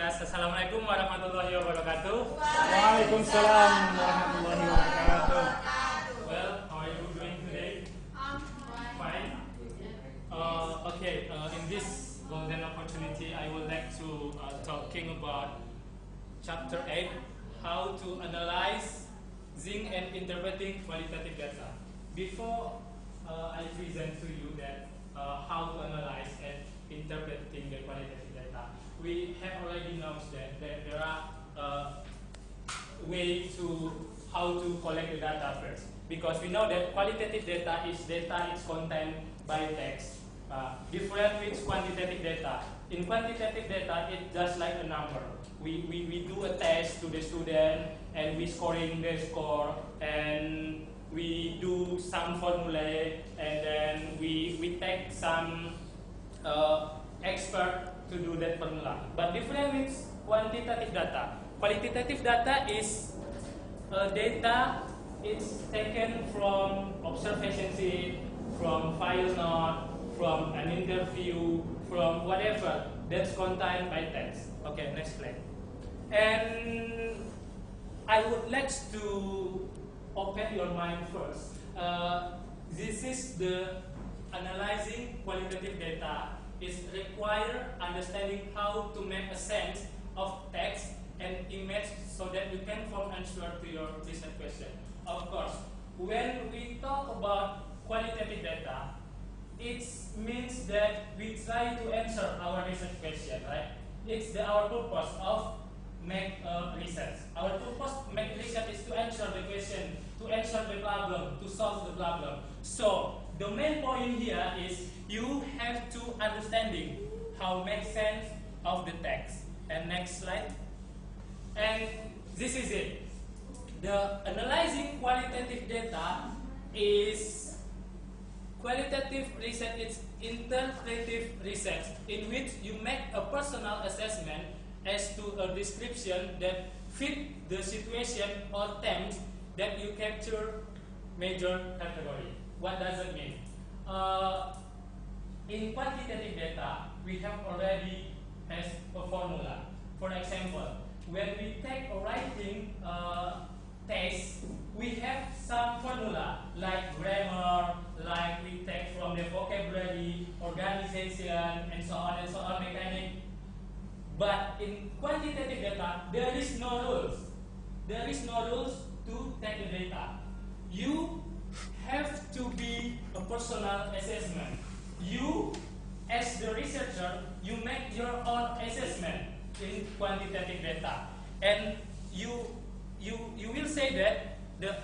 kelas. Assalamualaikum warahmatullahi wabarakatuh. Waalaikumsalam warahmatullahi wabarakatuh. Well, how are you doing today? Fine. In this golden opportunity, I would like to talking about chapter 8, how to analyze, and interpreting qualitative data. Before I present to you that how to analyze and interpreting the qualitative data, we have already known that there are ways to how to collect the data first, because we know that qualitative data is contained by text, different with quantitative data. In quantitative data, it's just like a number. We do a test to the student and we scoring the score, and we do some formulae, and then we take some expert to do that formula. But different with quantitative data. Qualitative data is data is taken from observation sheet, from file note, from an interview, from whatever that's contained by text. Okay, next slide. And I would like to open your mind first. This is the analyzing qualitative data. It requires understanding how to make a sense of text and image so that you can form answer to your research question. Of course, when we talk about qualitative data, it means that we try to answer our research question, right? It's our purpose of make research. Our purpose to make research is to answer the question, to answer the problem, to solve the problem. So the main point here is you have to understanding how make sense of the text. And next slide. And this is it. The analyzing qualitative data is qualitative research. It's interpretive research in which you make a personal assessment as to a description that fit the situation or themes that you capture major category. What does it mean? In quantitative data, we have already has a formula. For example, when we take a writing test, we have some formula like grammar, like we take from the vocabulary, organization, and so on, mechanic. But in quantitative data, there is no rules. There is no rules to take the data. You have to be a personal assessment. You, as the researcher, you make your own assessment in quantitative data, and you will say that the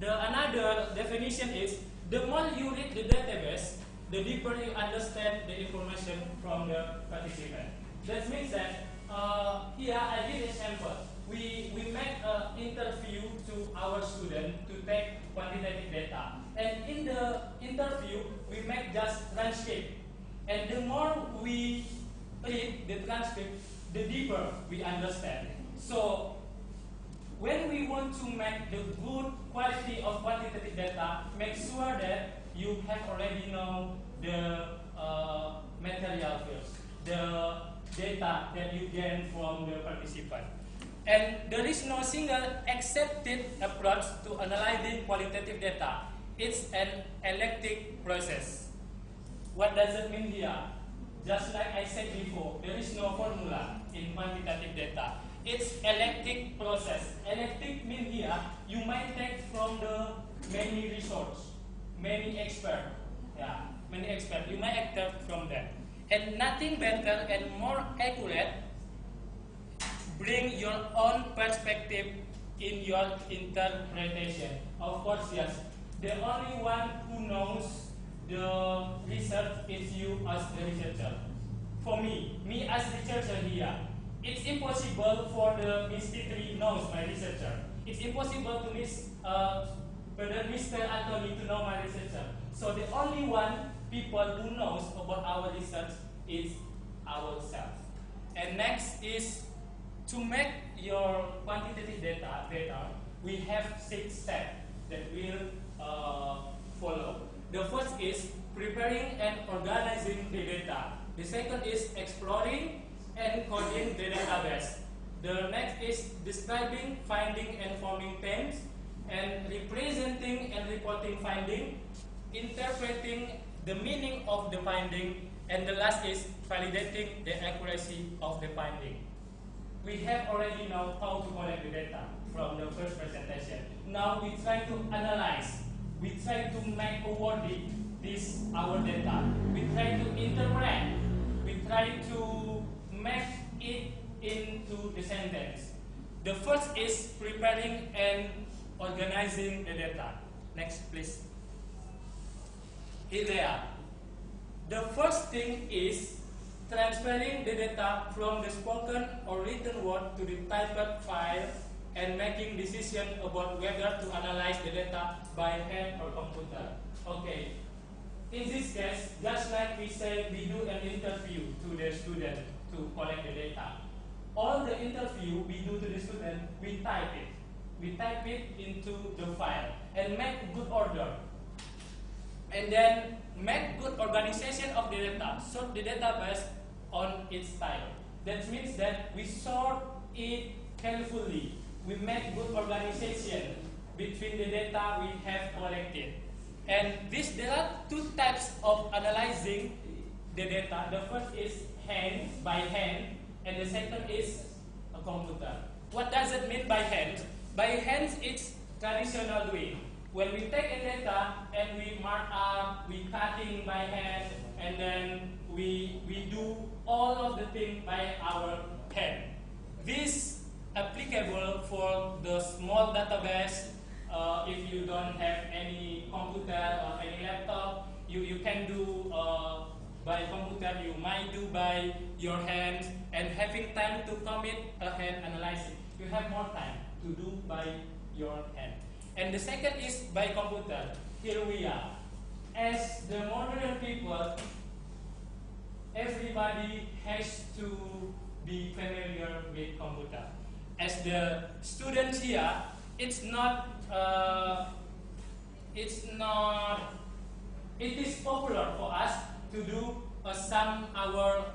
another definition is the more you read the database, the deeper you understand the information from the participant. That means that here I give a sample. We make an interview to our student to take quantitative data, and in the interview we make just transcript, and the more we read the transcript, the deeper we understand. So when we want to make the good quality of quantitative data, make sure that you have already know the material first, the data that you gain from the participant. And there is no single accepted approach to analyzing qualitative data. It's an eclectic process. What does it mean here? Just like I said before, there is no formula in quantitative data. It's eclectic process. Eclectic means here you might take from the many resources, many experts. Yeah, many experts. You might take from them. And nothing better and more accurate, bring your own perspective in your interpretation. Of course, yes, the only one who knows the research is you as the researcher. For me as researcher here, it's impossible for the Mr. Tri knows my researcher. It's impossible to Mr. Anthony to know my researcher. So the only one people who knows about our research is ourselves. And next is to make your quantitative data, we have 6 steps that we'll follow. The first is preparing and organizing the data. The second is exploring encoding the database. The next is describing, finding, and forming terms, and representing and reporting finding, interpreting the meaning of the finding, and the last is validating the accuracy of the finding. We have already know how to collect the data from the first presentation. Now we try to analyze. We try to make worthy this our data. We try to interpret. We try to make it into the sentence. The first is preparing and organizing the data. Next, please. Hidayat. The first thing is transferring the data from the spoken or written word to the typed file and making decision about whether to analyze the data by hand or computer. Okay. In this case, just like we say, we do an interview to the student to collect the data. All the interview we do to the student, we type it. We type it into the file and make good order. And then make good organization of the data, sort the database on its style. That means that we sort it carefully. We make good organization between the data we have collected. And there are two types of analyzing the data. The first is by hand, and the second is a computer. What does it mean by hand? By hand, it's traditional way. When we take a data and we mark up, we cutting by hand, and then we do all of the thing by our hand. This applicable for the small database. If you don't have any computer or any laptop, you can do by computer. You might do by your hands, and having time to commit a hand analysis, you have more time to do by your hand. And the second is by computer. Here we are. As the modern people, everybody has to be familiar with computer. As the students here, it is popular for us to do some our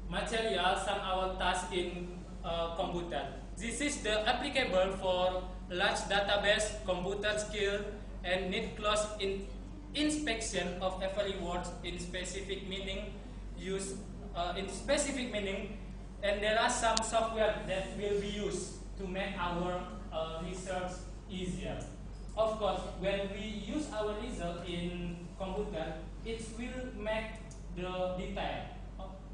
material, some our task in computer. This is the applicable for large database, computer skill, and need close inspection of every word in specific meaning and there are some software that will be used to make our research easier. Of course, when we use our result in computer, it will make the detail.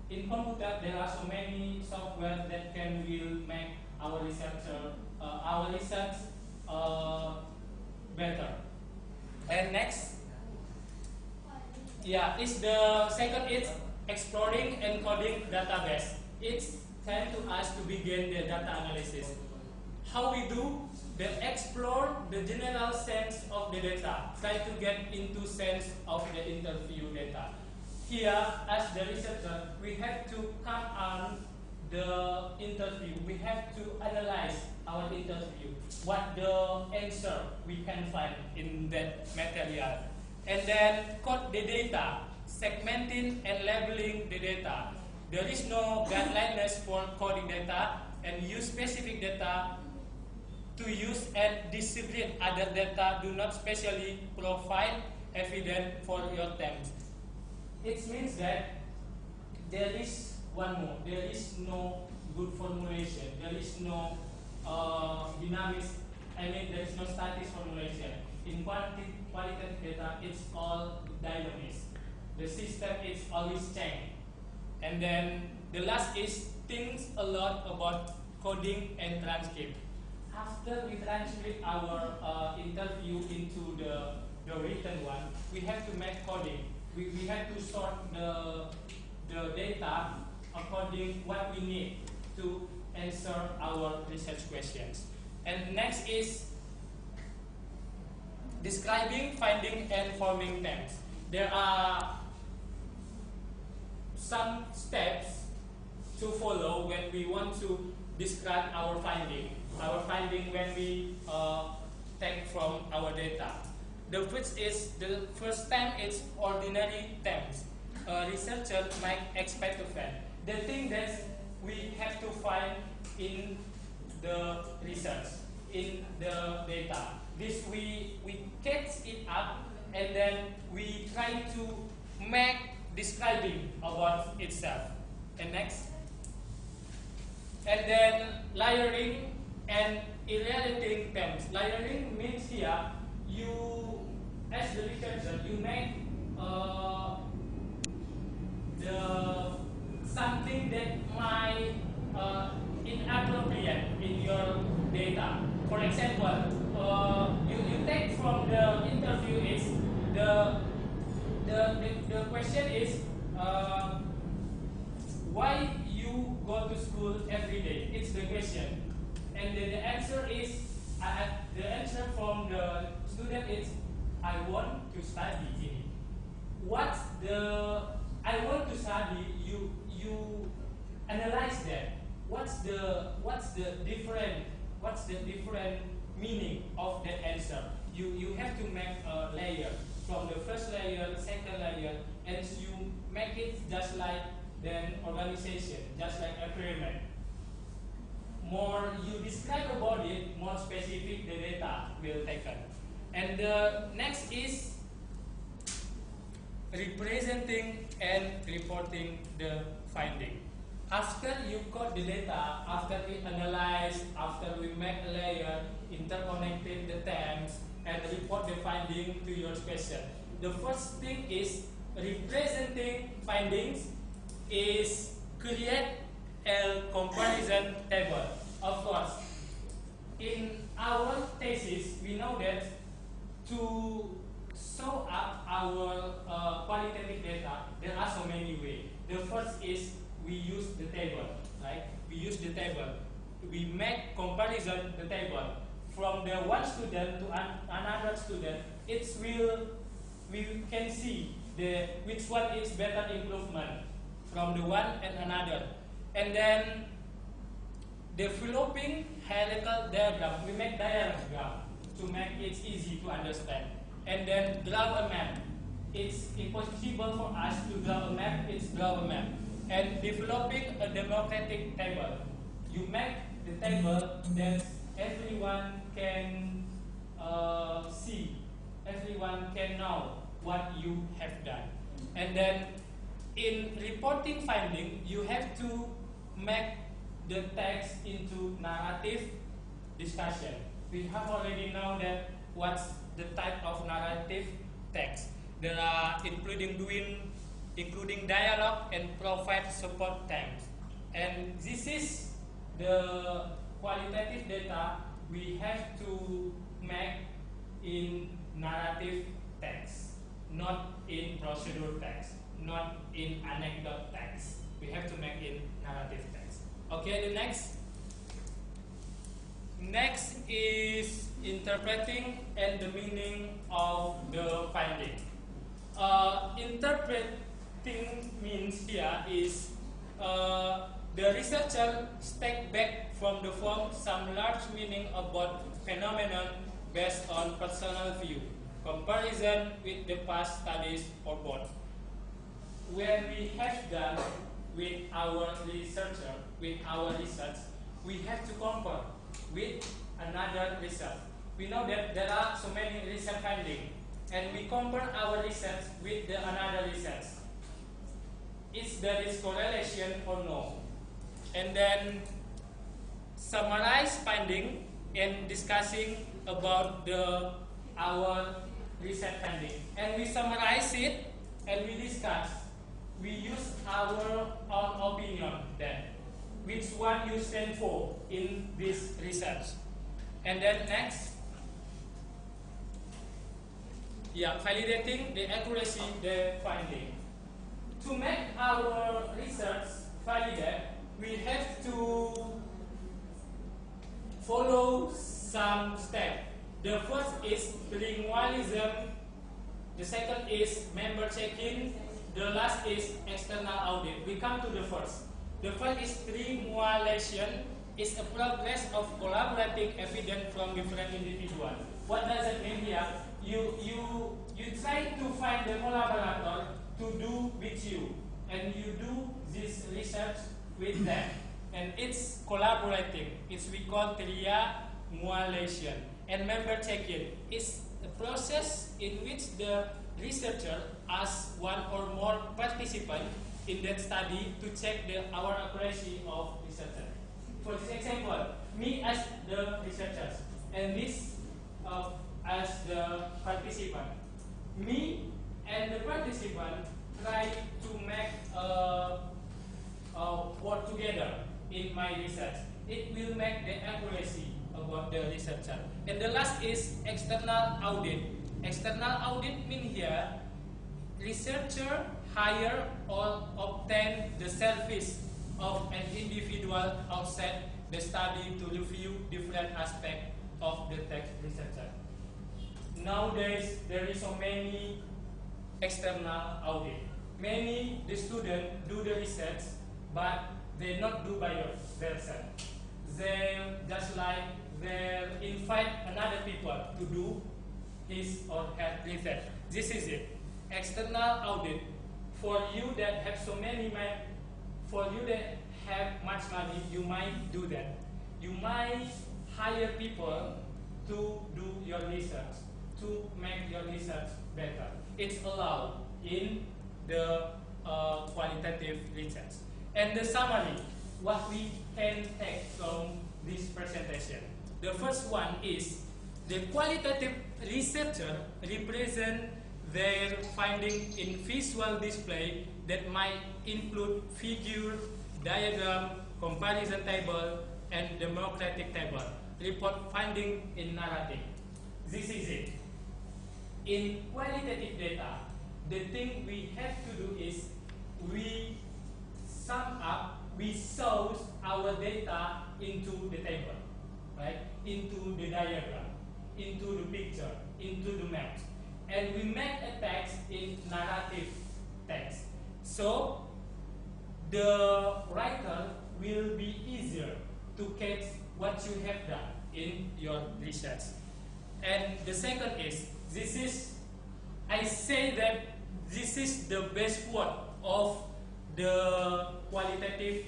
In computer, there are so many software that will make our research better. And next, is the second is exploring and coding database. It's time to us to begin the data analysis. How we do? They explore the general sense of the data, try to get into sense of the interview data. Here, as the researcher, we have to come on the interview. We have to analyze our interview, what the answer we can find in that material. And then code the data, segmenting and labeling the data. There is no guidelines for coding data, and use specific data to use and discipline other data do not specially provide evidence for your terms. It means that there is one more. There is no good formulation. There is no dynamic. There is no static formulation. In qualitative data, it's all dynamic. The system is always changing. And then the last is thinks a lot about coding and transcript. After we transcript our interview into the written one, we have to make coding. We have to sort the data according what we need to answer our research questions. And next is describing, finding, and forming terms. There are some steps to follow when we want to describe our finding. Our finding when we take from our data. The first term is ordinary terms. a researcher might expect to find. The thing that we have to find in the research, in the data. This we catch it up and then we try to make describing about itself. And next. And then layering and irrelating terms. Layering means here you, as the researcher, you make the something that might inappropriate in your data. For example, you take from the interview is the question is why you go to school every day? It's the question, and then the answer is the answer from the student is I want to study in it. What's the I want to study? You analyze that. What's the different meaning of that answer? You have to make a layer from the first layer, second layer, and you make it just like an organization, just like a pyramid. More you describe about it, more specific the data will taken. And the next is representing and reporting the finding. After you got the data, after we analyze, after we make a layer, interconnected the terms, and report the finding to your special. The first thing is representing findings is create a comparison table. Of course, in our thesis, we know that to show up our qualitative data, there are so many ways. The first is we use the table, right? We use the table. We make comparison the table from the one student to another student. We can see which one is better improvement from the one and another. And then developing hierarchical diagram. We make diagram to make it easy to understand. And then draw a map. It's impossible for us to draw a map. It's draw a map. And developing a democratic table. You make the table that everyone can see. Everyone can know what you have done. And then in reporting finding, you have to make the text into narrative discussion. We have already known that what's the type of narrative text. There are including dialogue and provide support terms. And this is the qualitative data we have to make in narrative text, not in procedure text, not in anecdote text. We have to make in narrative text. Okay, the next. Next is interpreting and the meaning of the finding. Interpreting means here is the researcher step back from the form some large meaning about phenomenon based on personal view, comparison with the past studies or both. When we have done with our researcher, with our research, we have to compare with another research. We know that there are so many research findings, and we compare our research with another research. Is there is correlation or no? And then summarize finding and discussing about our research finding. And we summarize it and we discuss. We use our own opinion then. Which one you stand for in this research. And then next, validating the accuracy the finding. To make our research validate, we have to follow some steps. The first is bilingualism, the second is member check-in, the last is external audit. We come to the first. The first is triangulation, is a progress of collaborating evidence from different individuals. What does it mean here? You try to find the collaborator to do with you, and you do this research with them, and it's collaborative. It's we call triangulation, and member check-in. It's a process in which the researcher asks one or more participants in that study to check our accuracy of researcher. For this example, me as the researcher and this as the participant. Me and the participant try to make work together in my research. It will make the accuracy about the researcher. And the last is external audit. External audit means here researcher hire or obtain the service of an individual outside the study to review different aspects of the text researcher. Nowadays, there is so many external audit. Many the students do the research, but they not do by themselves. They just like they invite another people to do his or her research. This is it. External audit. For you that have so many for you that have much money, you might do that. You might hire people to do your research, to make your research better. It's allowed in the qualitative research. And the summary, what we can take from this presentation. The first one is the qualitative researcher represent their finding in visual display that might include figure, diagram, comparison table, and democratic table. Report finding in narrative. This is it. In qualitative data, the thing we have to do is we sum up, we source our data into the table, right? Into the diagram, into the picture, into the map. And we make a text in narrative text. So the writer will be easier to catch what you have done in your research. And the second is, I say that this is the best word of the qualitative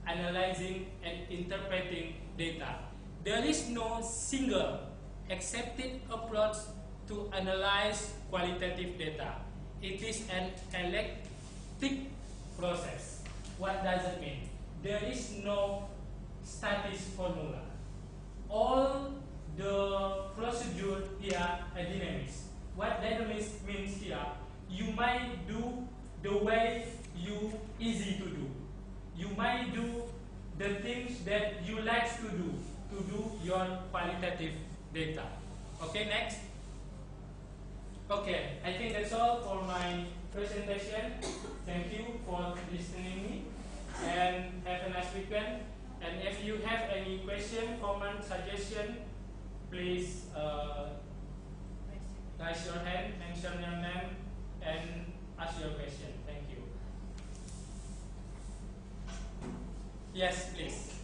analyzing and interpreting data. There is no single accepted approach to analyze qualitative data. It is an eclectic process. What does it mean? There is no static formula. All the procedure here are dynamic. What dynamic means here, you might do the way you easy to do. You might do the things that you like to do your qualitative data. Okay, next. Okay, I think that's all for my presentation. Thank you for listening me, and have a nice weekend. And if you have any question, comment, suggestion, please raise your hand, mention your name, and ask your question. Thank you. Yes, please.